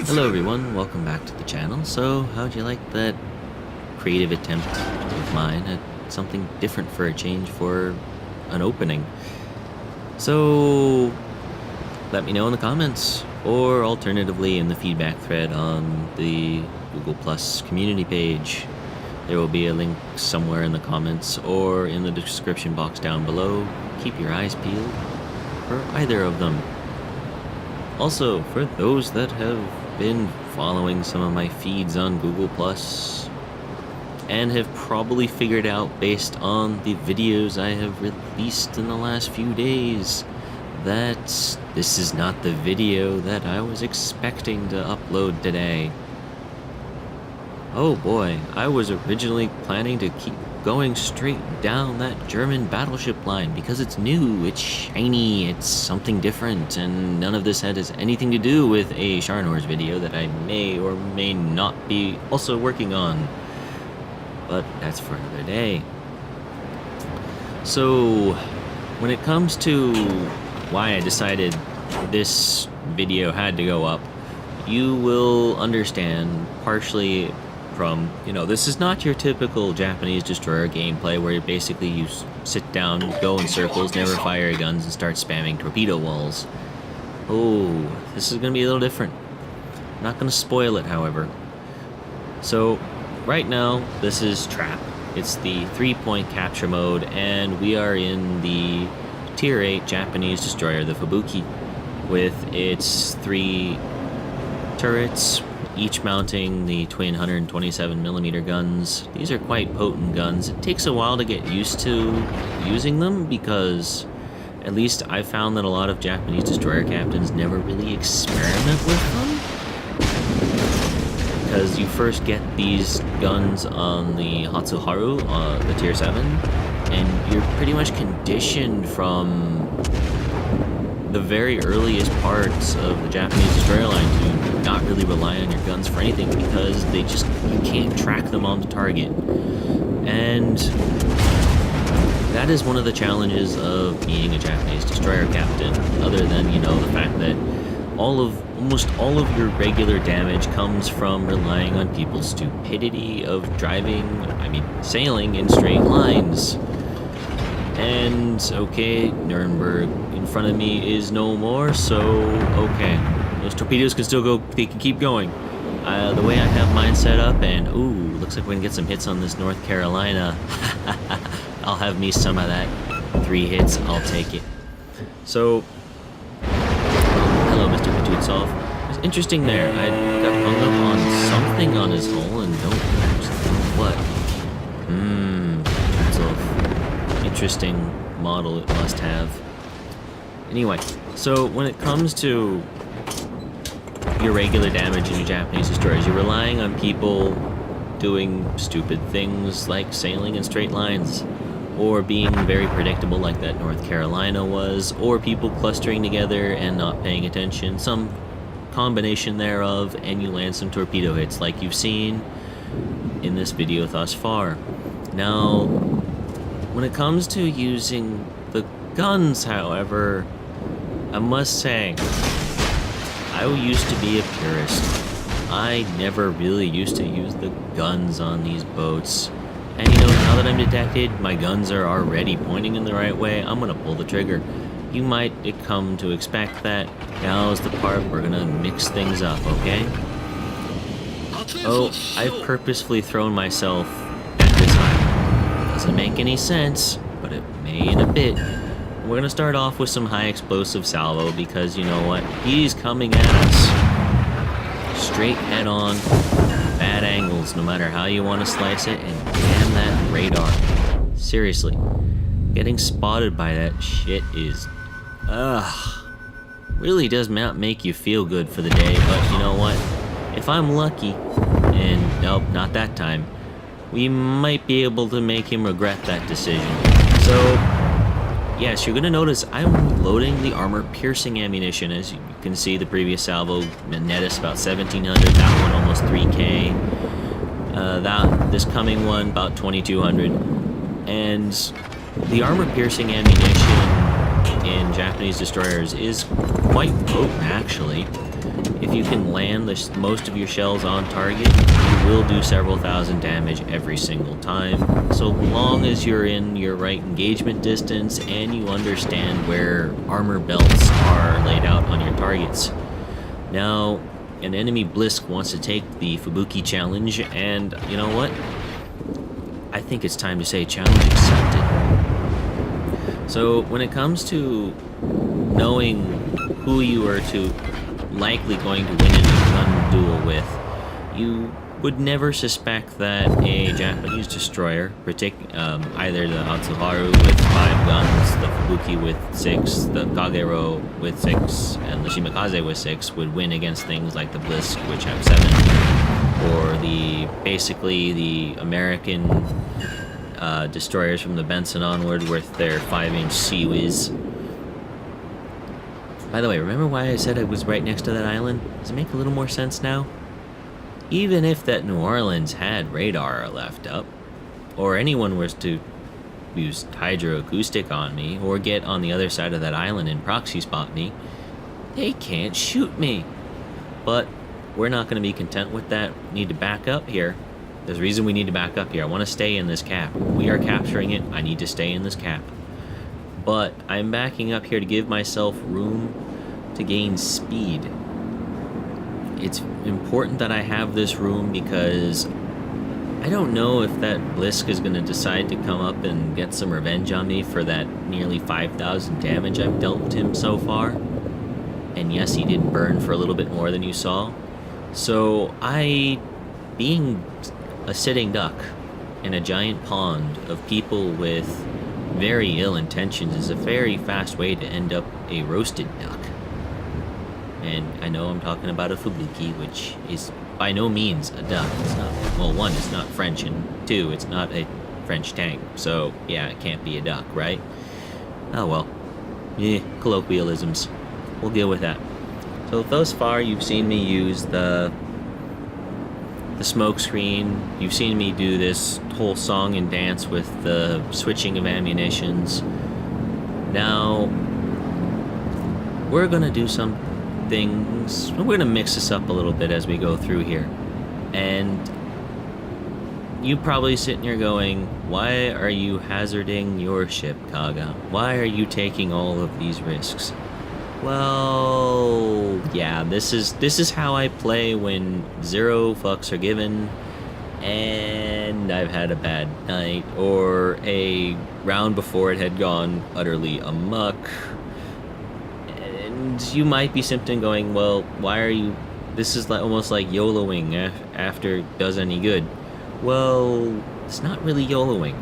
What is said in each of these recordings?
Hello everyone, welcome back to the channel. So, how'd you like that creative attempt of mine at something different for a change for an opening? So, let me know in the comments, or alternatively in the feedback thread on the Google Plus community page. There will be a link somewhere in the comments or in the description box down below. Keep your eyes peeled for either of them. Also, for those that have been following some of my feeds on Google Plus and have probably figured out based on the videos I have released in the last few days that this is not the video that I was expecting to upload today. Oh boy, I was originally planning to keep going straight down that German battleship line because it's new, it's shiny, it's something different, and none of this has anything to do with a Scharnhorst video that I may or may not be also working on. But that's for another day. So, when it comes to why I decided this video had to go up, you will understand partially from, this is not your typical Japanese destroyer gameplay where basically you sit down, go in circles, never fire your guns, and start spamming torpedo walls. Oh, this is going to be a little different. I'm not going to spoil it, however. So, right now, this is Trap. It's the 3-point capture mode, and we are in the Tier 8 Japanese destroyer, the Fubuki, with its 3 turrets, each mounting the twin 127mm guns. These are quite potent guns. It takes a while to get used to using them because at least I found that a lot of Japanese destroyer captains never really experiment with them. Because you first get these guns on the Hatsuharu, the Tier 7, and you're pretty much conditioned from the very earliest parts of the Japanese destroyer line to not really rely on your guns for anything because you can't track them on the target. And that is one of the challenges of being a Japanese destroyer captain, other than, the fact that almost all of your regular damage comes from relying on people's stupidity of sailing in straight lines. And, okay, Nuremberg in front of me is no more, so, okay. Those torpedoes can still go, they can keep going. The way I have mine set up, and, ooh, looks like we're gonna get some hits on this North Carolina. I'll have me some of that. 3 hits, I'll take it. So, hello, Mr. Patutsov. It's interesting there, I got hung up on something on his hull, and don't actually know what. Interesting model it must have. Anyway, so when it comes to your regular damage in your Japanese destroyers, you're relying on people doing stupid things like sailing in straight lines, or being very predictable like that North Carolina was, or people clustering together and not paying attention, some combination thereof, and you land some torpedo hits like you've seen in this video thus far. Now, when it comes to using the guns, however, I must say, I used to be a purist. I never really used to use the guns on these boats. And now that I'm detected, my guns are already pointing in the right way, I'm gonna pull the trigger. You might come to expect that. Now's the part we're gonna mix things up, okay? Oh, I've purposefully thrown myself at this time. Doesn't make any sense, but it may in a bit. We're gonna start off with some high explosive salvo because you know what? He's coming at us straight head on, bad angles, no matter how you want to slice it, and damn that radar. Seriously, getting spotted by that shit is, really does not make you feel good for the day, but you know what? If I'm lucky, and nope, not that time, we might be able to make him regret that decision. So, yes, you're going to notice I'm loading the armor-piercing ammunition. As you can see, the previous salvo net us about 1,700, that one almost 3K. This coming one, about 2,200. And the armor-piercing ammunition in Japanese destroyers is quite potent, actually. if you can land most of your shells on target, you will do several thousand damage every single time, so long as you're in your right engagement distance and you understand where armor belts are laid out on your targets. Now, an enemy Blisk wants to take the Fubuki challenge, and you know what? I think it's time to say challenge accepted. So when it comes to knowing who you are likely going to win in a gun duel with, you would never suspect that a Japanese destroyer, either the Atsuharu with 5 guns, the Fubuki with 6, the Kagero with 6, and the Fubuki-Kaze with 6, would win against things like the Blisk, which have 7, or basically the American destroyers from the Benson onward with their 5-inch Sea-Whiz. By the way, remember why I said I was right next to that island? Does it make a little more sense now? Even if that New Orleans had radar left up, or anyone was to use hydroacoustic on me, or get on the other side of that island and proxy spot me, they can't shoot me. But we're not going to be content with that. We need to back up here. There's a reason we need to back up here. I want to stay in this cap. We are capturing it. I need to stay in this cap. But I'm backing up here to give myself room to gain speed. It's important that I have this room because I don't know if that Blisk is going to decide to come up and get some revenge on me for that nearly 5,000 damage I've dealt him so far. And yes, he did burn for a little bit more than you saw. So being a sitting duck in a giant pond of people with very ill intentions is a very fast way to end up a roasted duck. And I know I'm talking about a Fubuki, which is by no means a duck. It's not, well, 1, it's not French, and 2, it's not a French tank. So, yeah, it can't be a duck, right? Oh well. Colloquialisms. We'll deal with that. So thus far, you've seen me use the smoke screen. You've seen me do this whole song and dance with the switching of ammunitions. Now, we're gonna do some things. We're gonna mix this up a little bit as we go through here. And you probably sitting here going, why are you hazarding your ship, Kaga? Why are you taking all of these risks? Well, yeah, this is how I play when 0 fucks are given and I've had a bad night, or a round before it had gone utterly amok. And you might be simply going, well, why are you... This is almost like YOLOing after it does any good. Well, it's not really YOLOing.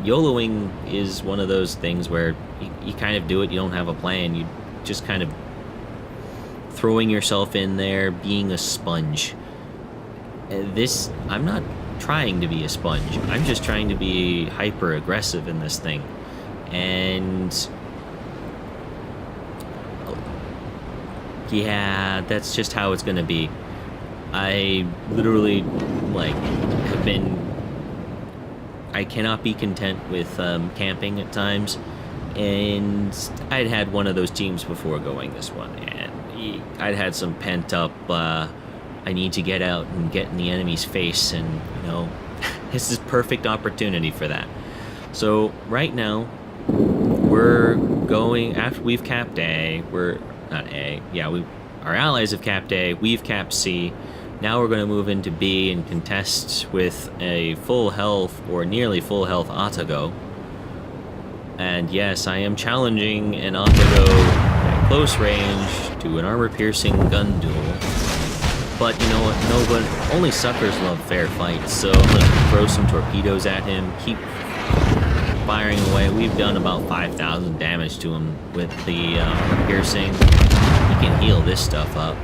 YOLOing is one of those things where you kind of do it, you don't have a plan, you just kind of throwing yourself in there, being a sponge. I'm not trying to be a sponge. I'm just trying to be hyper aggressive in this thing. And yeah, that's just how it's gonna be. I literally I cannot be content with camping at times. And I'd had one of those teams before going this one, and I'd had some pent up, I need to get out and get in the enemy's face, and, you know, this is perfect opportunity for that. So, right now, we're going, after we've capped A, our allies have capped A, we've capped C, now we're going to move into B and contest with a full health, or nearly full health Atago. And yes, I am challenging an Atago at close range to an armor-piercing gun duel. But you know what? Only suckers love fair fights, so I'm going to throw some torpedoes at him, keep firing away. We've done about 5,000 damage to him with the armor-piercing. He can heal this stuff up.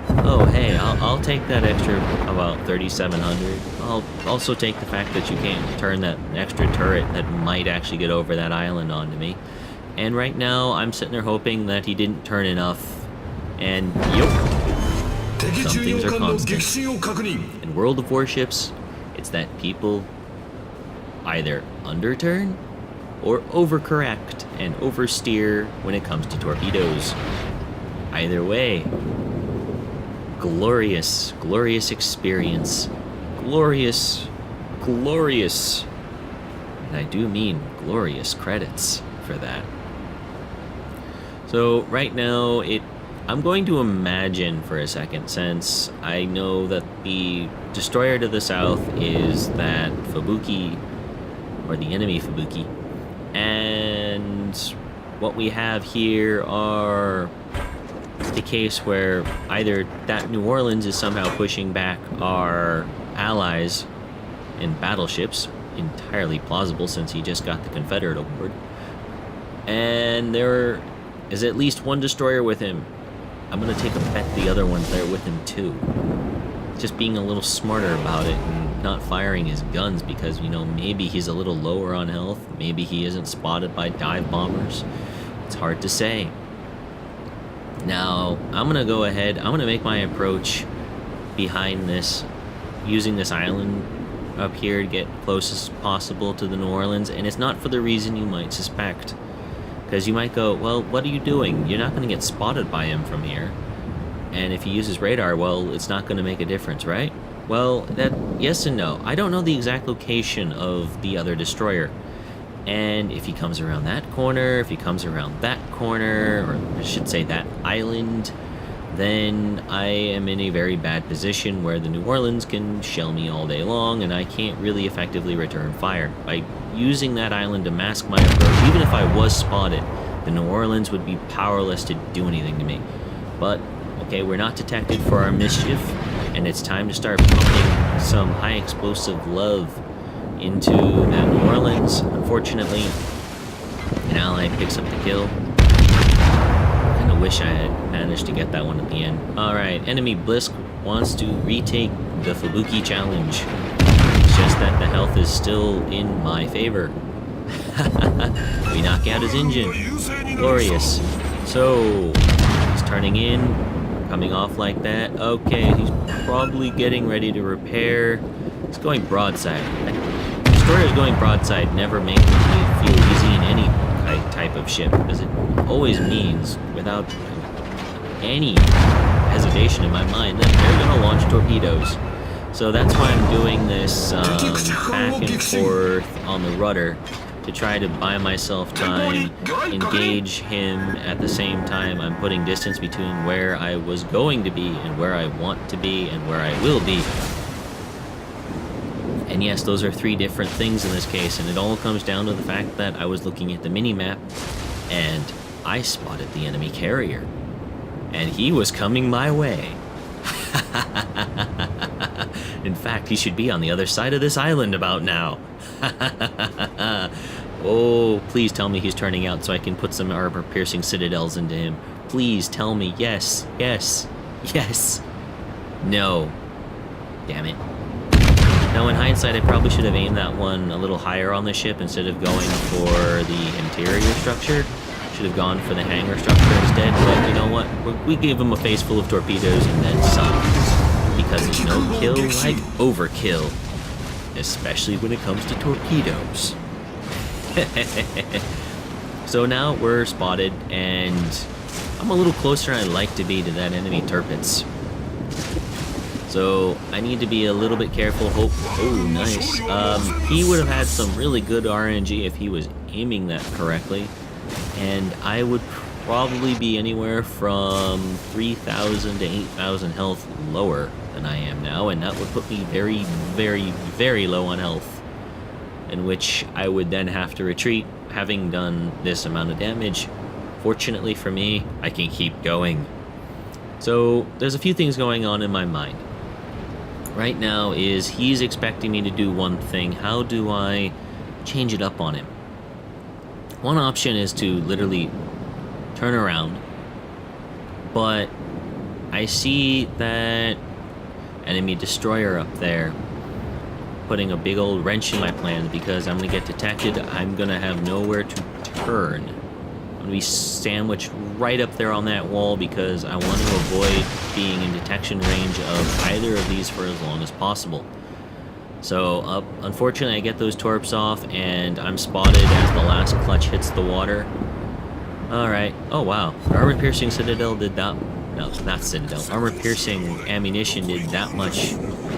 Oh, hey, I'll take that extra about 3,700. I'll also take the fact that you can't turn that extra turret that might actually get over that island onto me. And right now, I'm sitting there hoping that he didn't turn enough. And, yup, some things are constant. In World of Warships, it's that people either underturn or overcorrect and oversteer when it comes to torpedoes. Either way, glorious, glorious experience. Glorious, glorious. And I do mean glorious credits for that. So right now, I'm going to imagine for a second, since I know that the destroyer to the south is that Fubuki, or the enemy Fubuki, and what we have here are the case where either that New Orleans is somehow pushing back our allies in battleships, entirely plausible since he just got the Confederate award, and there is at least one destroyer with him. I'm gonna take a bet the other one's there with him too. Just being a little smarter about it and not firing his guns because, you know, maybe he's a little lower on health, maybe he isn't spotted by dive bombers. It's hard to say. Now, I'm gonna go ahead, I'm gonna make my approach behind this, using this island up here to get close as possible to the New Orleans, and it's not for the reason you might suspect. Because you might go, well, what are you doing? You're not going to get spotted by him from here. And if he uses radar, well, it's not going to make a difference, right? Well, that yes and no. I don't know the exact location of the other destroyer. And if he comes around that corner, if he comes around that corner, or I should say that island, then I am in a very bad position where the New Orleans can shell me all day long and I can't really effectively return fire. By using that island to mask my approach, even if I was spotted, the New Orleans would be powerless to do anything to me. But, okay, we're not detected for our mischief, and it's time to start pumping some high explosive love into that New Orleans. Unfortunately, an ally picks up the kill. I wish I had managed to get that one at the end. Alright, enemy Blisk wants to retake the Fubuki challenge. It's just that the health is still in my favor. We knock out his engine. Glorious. So, he's turning in, coming off like that. Okay, he's probably getting ready to repair. He's going broadside. Destroyers going broadside never make me feel easy in any type of ship, because it always means, without any hesitation in my mind, that they're going to launch torpedoes. So that's why I'm doing this back and forth on the rudder, to try to buy myself time, engage him at the same time I'm putting distance between where I was going to be and where I want to be and where I will be. And yes, those are three different things in this case, and it all comes down to the fact that I was looking at the mini-map, and I spotted the enemy carrier. And he was coming my way. In fact, he should be on the other side of this island about now. Oh, please tell me he's turning out so I can put some armor-piercing citadels into him. Please tell me yes, yes, yes. No. Damn it. Now, in hindsight, I probably should have aimed that one a little higher on the ship instead of going for the interior structure. Should have gone for the hangar structure instead, but you know what? We gave him a face full of torpedoes and then some. Because it's no kill like overkill. Especially when it comes to torpedoes. So now we're spotted, and I'm a little closer than I'd like to be to that enemy Tirpitz. So I need to be a little bit careful. Oh, nice. He would have had some really good RNG if he was aiming that correctly. And I would probably be anywhere from 3,000 to 8,000 health lower than I am now. And that would put me very, very, very low on health. In which I would then have to retreat, having done this amount of damage. Fortunately for me, I can keep going. So there's a few things going on in my mind. Right now is he's expecting me to do one thing. How do I change it up on him? One option is to literally turn around, but I see that enemy destroyer up there putting a big old wrench in my plans because I'm going to get detected. I'm going to have nowhere to turn. I'm going to be sandwiched right up there on that wall because I want to avoid being in detection range of either of these for as long as possible. So, unfortunately, I get those torps off, and I'm spotted as the last clutch hits the water. Alright. Oh, wow. Armor-piercing citadel did that No, not Citadel. Armor-piercing ammunition did that much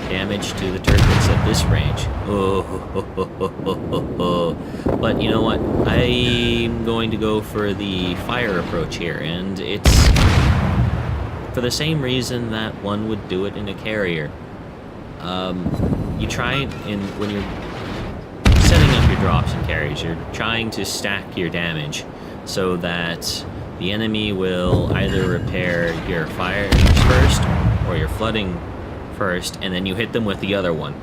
damage to the turrets at this range. Oh, but you know what? I'm going to go for the fire approach here, and it's for the same reason that one would do it in a carrier. You try when you're setting up your drops and carries, you're trying to stack your damage so that the enemy will either repair your fires first or your flooding first, and then you hit them with the other one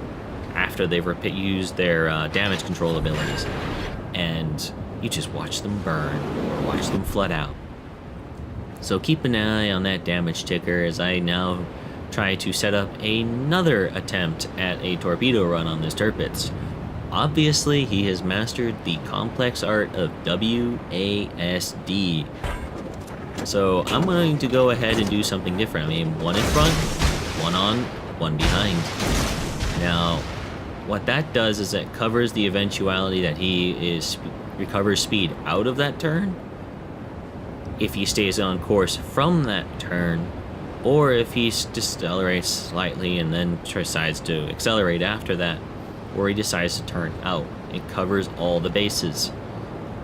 after they've used their damage control abilities. And you just watch them burn or watch them flood out. So keep an eye on that damage ticker as I now try to set up another attempt at a torpedo run on this Tirpitz. Obviously, he has mastered the complex art of WASD. So I'm going to go ahead and do something different. I mean, one in front, one on, one behind. Now, what that does is it covers the eventuality that he recovers speed out of that turn, if he stays on course from that turn, or if he decelerates slightly and then decides to accelerate after that, or he decides to turn out. It covers all the bases.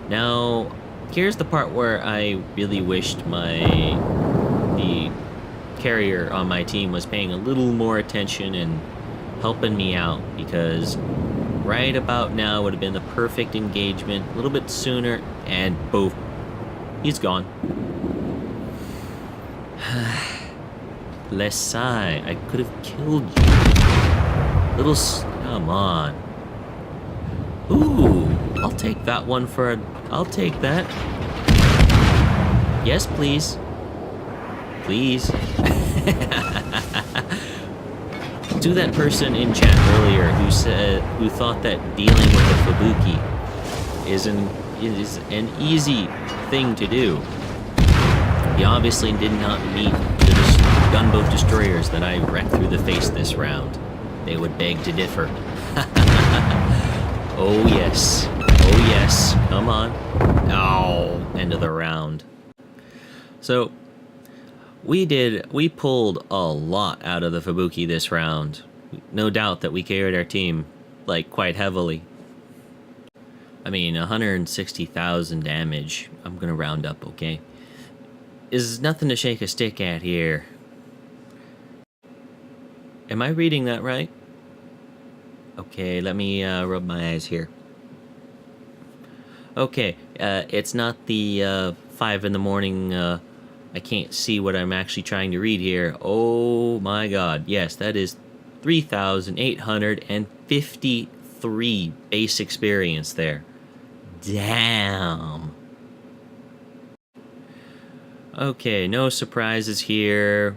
Now, here's the part where I really wished the carrier on my team was paying a little more attention and helping me out, because right about now would have been the perfect engagement, a little bit sooner, and boom, he's gone. Less sigh, I could have killed you. Come on. Ooh, I'll take that one I'll take that. Yes, please. Please. To that person in chat earlier who thought that dealing with a Fubuki is an easy thing to do. He obviously did not meet the gunboat destroyers that I wrecked through the face this round. They would beg to differ. Oh yes. Oh yes. Come on. Oh, end of the round. So, we pulled a lot out of the Fubuki this round. No doubt that we carried our team, like, quite heavily. I mean, 160,000 damage. I'm gonna round up, okay? Is nothing to shake a stick at here. Am I reading that right? Okay, let me rub my eyes here. Okay, it's not the 5 in the morning, I can't see what I'm actually trying to read here. Oh my god, yes, that is 3,853 base experience there. Damn. Okay, no surprises here.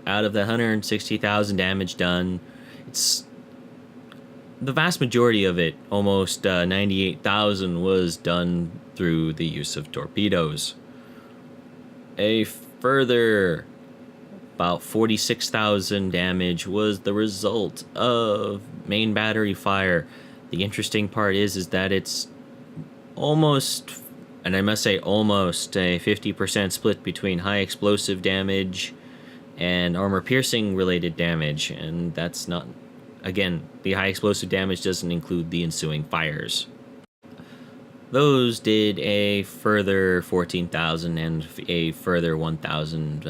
Out of the 160,000 damage done, it's the vast majority of it, almost 98,000, was done through the use of torpedoes. A further about 46,000 damage was the result of main battery fire. The interesting part is that it's almost, and I must say almost, a 50% split between high explosive damage and armor piercing related damage, and that's not, again, the high explosive damage doesn't include the ensuing fires. Those did a further 14,000 and a further 1,000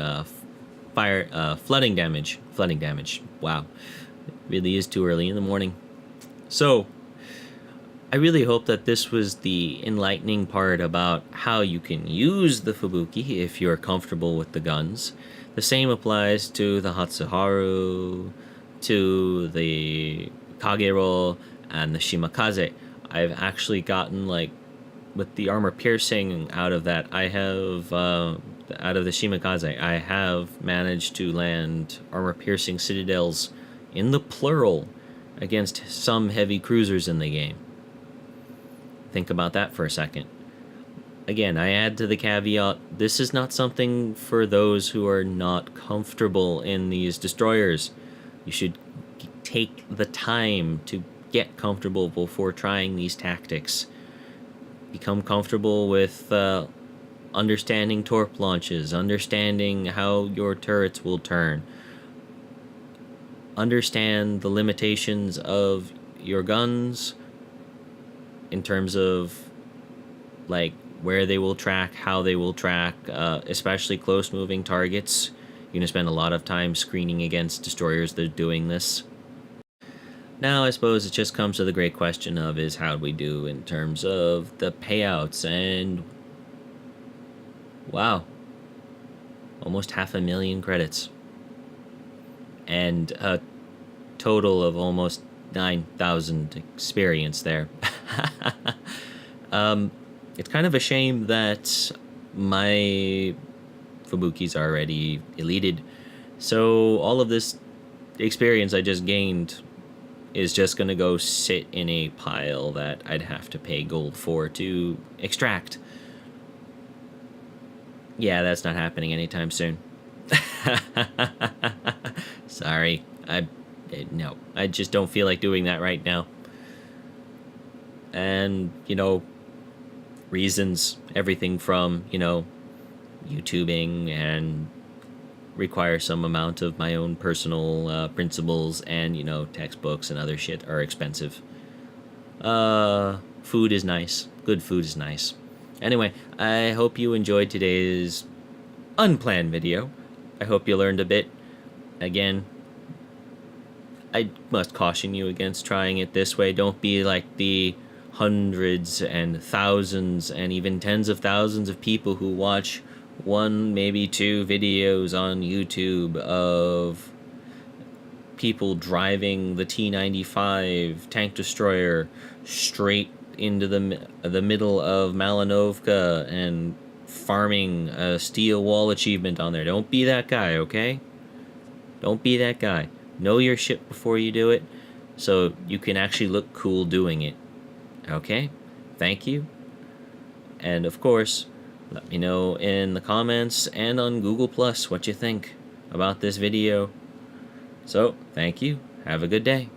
flooding damage. Wow, it really is too early in the morning. So, I really hope that this was the enlightening part about how you can use the Fubuki if you're comfortable with the guns. The same applies to the Hatsuharu, to the Kagero, and the Shimakaze. I've actually gotten, like, with the armor piercing out of that, I have, out of the Shimakaze, I have managed to land armor piercing citadels in the plural against some heavy cruisers in the game. Think about that for a second. Again, I add to the caveat, this is not something for those who are not comfortable in these destroyers. You should take the time to get comfortable before trying these tactics. Become comfortable with understanding torp launches, understanding how your turrets will turn, understand the limitations of your guns in terms of like where they will track, how they will track, especially close moving targets. You're going to spend a lot of time screening against destroyers that are doing this. Now, I suppose it just comes to the great question of is how do we do in terms of the payouts, and wow, almost 500,000 credits. And a total of almost 9,000 experience there. It's kind of a shame that my Fubuki's already deleted. So all of this experience I just gained is just going to go sit in a pile that I'd have to pay gold for to extract. Yeah, that's not happening anytime soon. Sorry. No, I just don't feel like doing that right now. And, reasons, everything from, YouTubing and require some amount of my own personal principles, and, textbooks and other shit are expensive. Food is nice. Good food is nice. Anyway, I hope you enjoyed today's unplanned video. I hope you learned a bit. Again, I must caution you against trying it this way. Don't be like the hundreds and thousands and even tens of thousands of people who watch one, maybe two videos on YouTube of people driving the T-95 tank destroyer straight into the middle of Malinovka and farming a steel wall achievement on there. Don't be that guy, okay? Don't be that guy. Know your shit before you do it, so you can actually look cool doing it. Okay? Thank you. And of course, let me know in the comments and on Google Plus what you think about this video. So, thank you. Have a good day.